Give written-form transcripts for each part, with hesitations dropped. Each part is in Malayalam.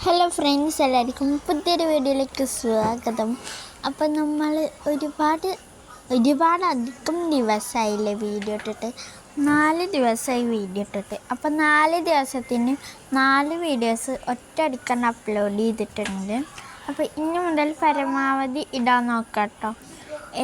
ഹലോ ഫ്രണ്ട്സ്, എല്ലാവർക്കും പുതിയൊരു വീഡിയോയിലേക്ക് സ്വാഗതം. അപ്പം നമ്മൾ ഒരുപാടധികം ദിവസമായില്ലേ വീഡിയോ ഇട്ടിട്ട്. 4 ദിവസമായി വീഡിയോ ഇട്ടിട്ട്. അപ്പം 4 ദിവസത്തിന് 4 വീഡിയോസ് ഒറ്റയടിക്കാൻ അപ്ലോഡ് ചെയ്തിട്ടുണ്ട്. അപ്പോൾ ഇനി മുതൽ പരമാവധി ഇടാൻ നോക്കാം കേട്ടോ.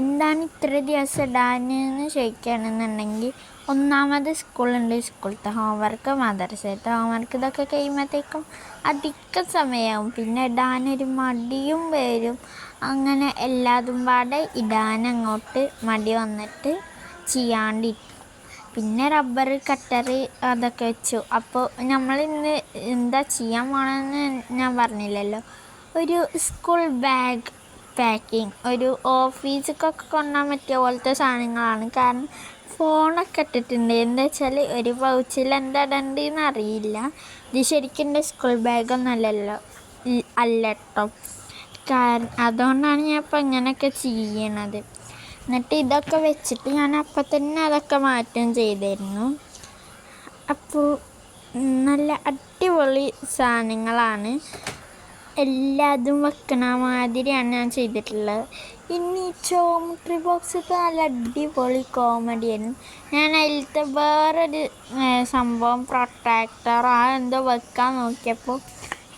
എന്താണ് ഇത്ര ദിവസം ഇടാനെന്ന് ചോദിക്കുകയാണെന്നുണ്ടെങ്കിൽ, ഒന്നാമത് സ്കൂളുണ്ട്, സ്കൂളത്തെ ഹോംവർക്ക്, മദ്രസത്തെ ഹോംവർക്ക്, ഇതൊക്കെ കഴിയുമ്പോഴത്തേക്കും അധികം സമയമാവും. പിന്നെ ഇടാനൊരു മടിയും വരും. അങ്ങനെ എല്ലാതും പാടെ ഇടാനങ്ങോട്ട് മടി വന്നിട്ട് ചെയ്യാണ്ടിരിക്കും. പിന്നെ റബ്ബർ, കട്ടർ അതൊക്കെ വെച്ചു. അപ്പോൾ നമ്മളിന്ന് എന്താ ചെയ്യാൻ പോകണമെന്ന് ഞാൻ പറഞ്ഞില്ലല്ലോ. ഒരു സ്കൂൾ ബാഗ് പാക്കിങ്, ഒരു ഓഫീസിലേക്കൊക്കെ കൊണ്ടുപോകാൻ പറ്റിയ പോലത്തെ സാധനങ്ങളാണ്. കാരണം ഫോണൊക്കെ ഇട്ടിട്ടുണ്ട്. എന്താ വെച്ചാൽ ഒരു പൗച്ചിൽ എന്താ ഇടേണ്ടതെന്ന് അറിയില്ല. ഇത് ശരിക്കും എൻ്റെ സ്കൂൾ ബാഗൊന്നും അല്ല കേട്ടോ. അതുകൊണ്ടാണ് ഞാൻ ഇപ്പം ഇങ്ങനെയൊക്കെ ചെയ്യണത്. എന്നിട്ട് ഇതൊക്കെ വെച്ചിട്ട് ഞാൻ അപ്പം തന്നെ അതൊക്കെ മാറ്റം ചെയ്തിരുന്നു. അപ്പോൾ നല്ല അടിപൊളി സാധനങ്ങളാണ്. എല്ലാതും വെക്കണ മാതിരിയാണ് ഞാൻ ചെയ്തിട്ടുള്ളത്. ഇനി ജോമെട്രി ബോക്സ് നല്ല അടിപൊളി കോമഡിയാണ്. ഞാൻ അതിലത്തെ വേറൊരു സംഭവം പ്രൊട്രാക്ടർ എന്തോ വെക്കാൻ നോക്കിയപ്പോൾ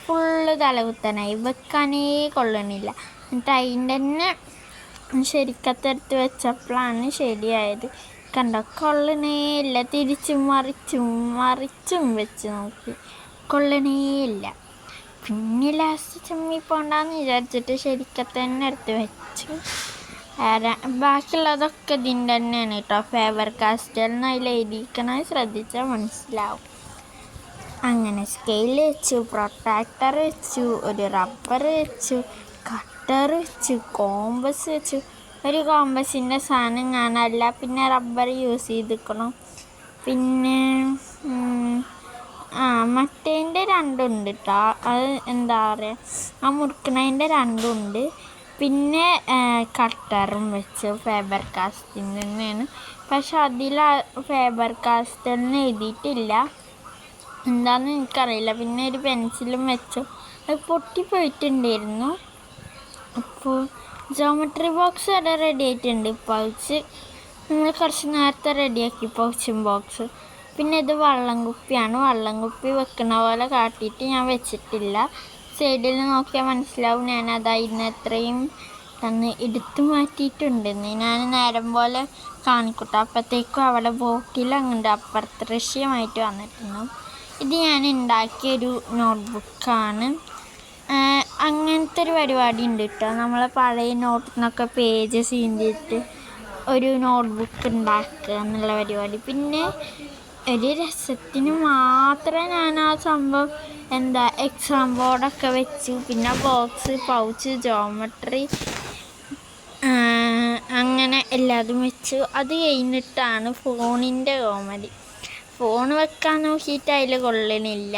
ഫുള്ള് തലകുത്തനായി, വെക്കാനേ കൊള്ളണില്ല. എന്നിട്ട് അതിൻ്റെ തന്നെ ശരിക്കത്തെടുത്ത് വെച്ചപ്പോഴാണ് ശരിയായത്. കണ്ടോ, കൊള്ളണേ ഇല്ല. തിരിച്ചും മറിച്ചും വെച്ച് നോക്കി, കൊള്ളണേ ഇല്ല. പിന്നെ ലാസ്റ്റ് ചമ്മി പോണ്ടെന്ന് വിചാരിച്ചിട്ട് ശരിക്കത്തെ തന്നെ എടുത്ത് വെച്ചു. ബാക്കിയുള്ളതൊക്കെ ഇതിൻ്റെ തന്നെയാണ് കേട്ടോ. ഫേബർ കാസ്റ്റൽ എന്ന് അതിൽ എഴുതിയിരിക്കണത് ശ്രദ്ധിച്ചാൽ മനസ്സിലാവും. അങ്ങനെ സ്കെയിൽ വെച്ചു, പ്രൊട്രാക്ടർ വെച്ചു, ഒരു റബ്ബർ വെച്ചു, കട്ടർ വെച്ചു, കോമ്പസ് വെച്ചു. ഒരു കോമ്പസിൻ്റെ സാധനം കാണാനില്ല. പിന്നെ റബ്ബർ യൂസ് ചെയ്തിരിക്കണം. പിന്നെ മറ്റേതിൻ്റെ രണ്ടുണ്ട് കേട്ടോ. അത് എന്താ പറയുക, ആ മുറുക്കണതിൻ്റെ രണ്ടുണ്ട്. പിന്നെ കട്ടറും വെച്ച് ഫേബർ കാസ്റ്റിൻ്റെ തന്നെയാണ്. പക്ഷെ അതിൽ ഫേബർ കാസ്റ്റലിന് എഴുതിയിട്ടില്ല, എന്താണെന്ന് എനിക്കറിയില്ല. പിന്നെ ഒരു പെൻസിലും വെച്ചു, അത് പൊട്ടിപ്പോയിട്ടുണ്ടായിരുന്നു. അപ്പോൾ ജോമെട്രി ബോക്സ് വരെ റെഡി ആയിട്ടുണ്ട്. പൗച്ച് നമ്മൾ കുറച്ച് നേരത്തെ റെഡിയാക്കി, പൗച്ചും ബോക്സ്. പിന്നെ ഇത് വെള്ളം കുപ്പിയാണ്. വെള്ളം കുപ്പി വെക്കണ പോലെ കാട്ടിയിട്ട് ഞാൻ വെച്ചിട്ടില്ല. സൈഡിൽ നോക്കിയാൽ മനസ്സിലാവും ഞാനതായിരുന്നു എത്രയും തന്ന് എടുത്തു മാറ്റിയിട്ടുണ്ടെന്ന്. ഞാൻ നേരം പോലെ കാണിക്കട്ടെ. അപ്പോഴത്തേക്കും അവിടെ ബോട്ടിൽ അങ്ങോട്ട് അപ്പുറത്ത് ദൃശ്യമായിട്ട് വന്നിട്ടുണ്ടാവും. ഇത് ഞാൻ ഉണ്ടാക്കിയൊരു നോട്ട്ബുക്കാണ്. അങ്ങനത്തെ ഒരു പരിപാടി ഉണ്ട് കേട്ടോ. നമ്മളെ പഴയ നോട്ടിൽ നിന്നൊക്കെ പേജ് സീന്തിയിട്ട് ഒരു നോട്ട്ബുക്ക് ഉണ്ടാക്കുക എന്നുള്ള പരിപാടി. പിന്നെ ഒരു രസത്തിന് മാത്രം ഞാൻ ആ സംഭവം എക്സാം ബോർഡൊക്കെ വെച്ചു. പിന്നെ ബോക്സ്, പൗച്ച്, ജോമെട്രി, അങ്ങനെ എല്ലാതും വെച്ചു. അത് കഴിഞ്ഞിട്ടാണ് ഫോണിൻ്റെ കോമഡി. ഫോൺ വെക്കാൻ നോക്കിയിട്ട് അതിൽ കൊള്ളണില്ല.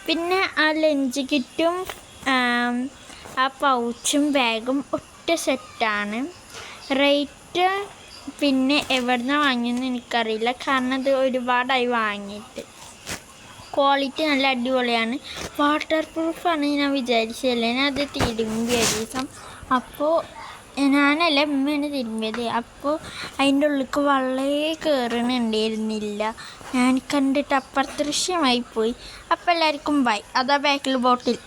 പിന്നെ ആ ലഞ്ച് കിറ്റും ആ പൗച്ചും ബാഗും ഒറ്റ സെറ്റാണ്. റേറ്റ് പിന്നെ എവിടുന്ന് വാങ്ങിയെന്ന് എനിക്കറിയില്ല, കാരണം അത് ഒരുപാടായി വാങ്ങിയിട്ട്. ക്വാളിറ്റി നല്ല അടിപൊളിയാണ്. വാട്ടർ പ്രൂഫാണ് ഞാൻ വിചാരിച്ചതല്ലേ. ഞാൻ അത് തിരുമ്പിയ ദിവസം, അപ്പോൾ ഞാനല്ല ഉമ്മയാണ് തിരുമ്പിയത്. അപ്പോൾ അതിൻ്റെ ഉള്ളിലേക്ക് വളരെ കയറണുണ്ടായിരുന്നില്ല. ഞാൻ കണ്ടിട്ട് അപ്രദൃശ്യമായി പോയി. അപ്പോൾ എല്ലാവർക്കും ബൈ. അതാ ബാക്കിൽ ബോട്ടിൽ.